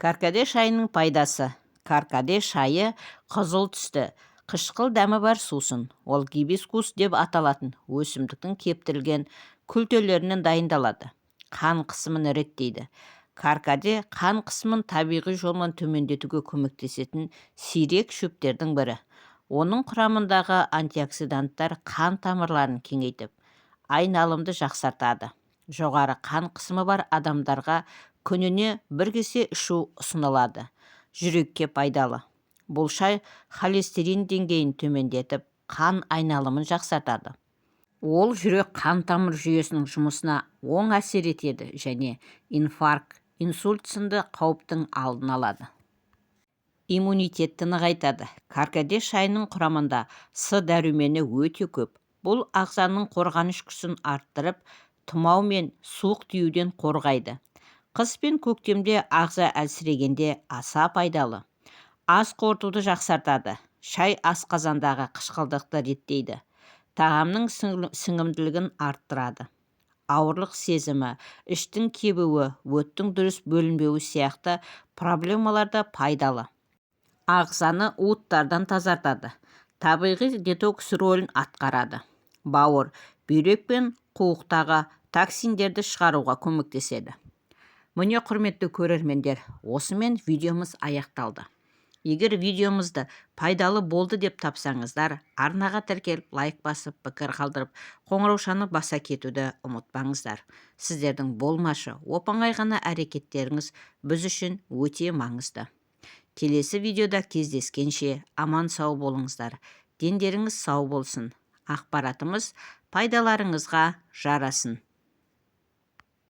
Каркаде шайының пайдасы. Каркаде шайы қызыл түсті, қышқыл дәмі бар сусын. Ол гибискус деп аталатын өсімдіктің кептірілген күлтелерінен дайындалады. Қан қысымын реттейді. Каркаде қан қысымын табиғи жолмен төмендетуге көмектесетін сирек шөптердің бірі. Оның құрамындағы антиоксиданттар қан тамырларын кеңейтіп, айналымды жақсартады. Жоғары қан қысымы бар адамдарға күніне 1 кесе ішу ұсынылады. Жүрекке пайдалы. Бұл шай холестерин деңгейін төмендетіп, қан айналымын жақсартады. Ол жүрек қан тамыр жүйесінің жұмысына оң әсер етеді және инфаркт, инсульт сынды қауіптің алдын алады. Иммунитетті нығайтады. Каркаде шайының құрамында С дәрумені өте көп. Бұл ағзаның қорғаныш күшін арттырып, тұмау мен суық тиюден қорғайды. Қыс пен көктемде ағза әлсірегенде аса пайдалы. Ас қорытуды жақсартады. Шай асқазандағы қышқылдықты реттейді. Тағамның сіңімділігін арттырады. Ауырлық сезімі, іштің кебуі, өттің дұрыс бөлінбеуі сияқты проблемаларда пайдалы. Ағзаны уыттардан тазартады. Табиғи детокс рөлін атқарады. Бауыр, бүйрек пен қуықтағы токсиндерді шығаруға көмектеседі. Міне құрметті көрермендер, осымен видеомыз аяқталды. Егер видеомызды пайдалы болды деп тапсаңыздар, арнаға тіркеліп, лайк басып, пікір қалдырып, қоңыраушаны баса кетуді ұмытпаңыздар. Сіздердің болмашы, оп-оңай ғана әрекеттеріңіз біз үшін өте маңызды. Келесі видеода кездескенше аман сау болыңыздар. Дендеріңіз сау болсын. Ақпаратымыз пайдаларыңызға жарасын.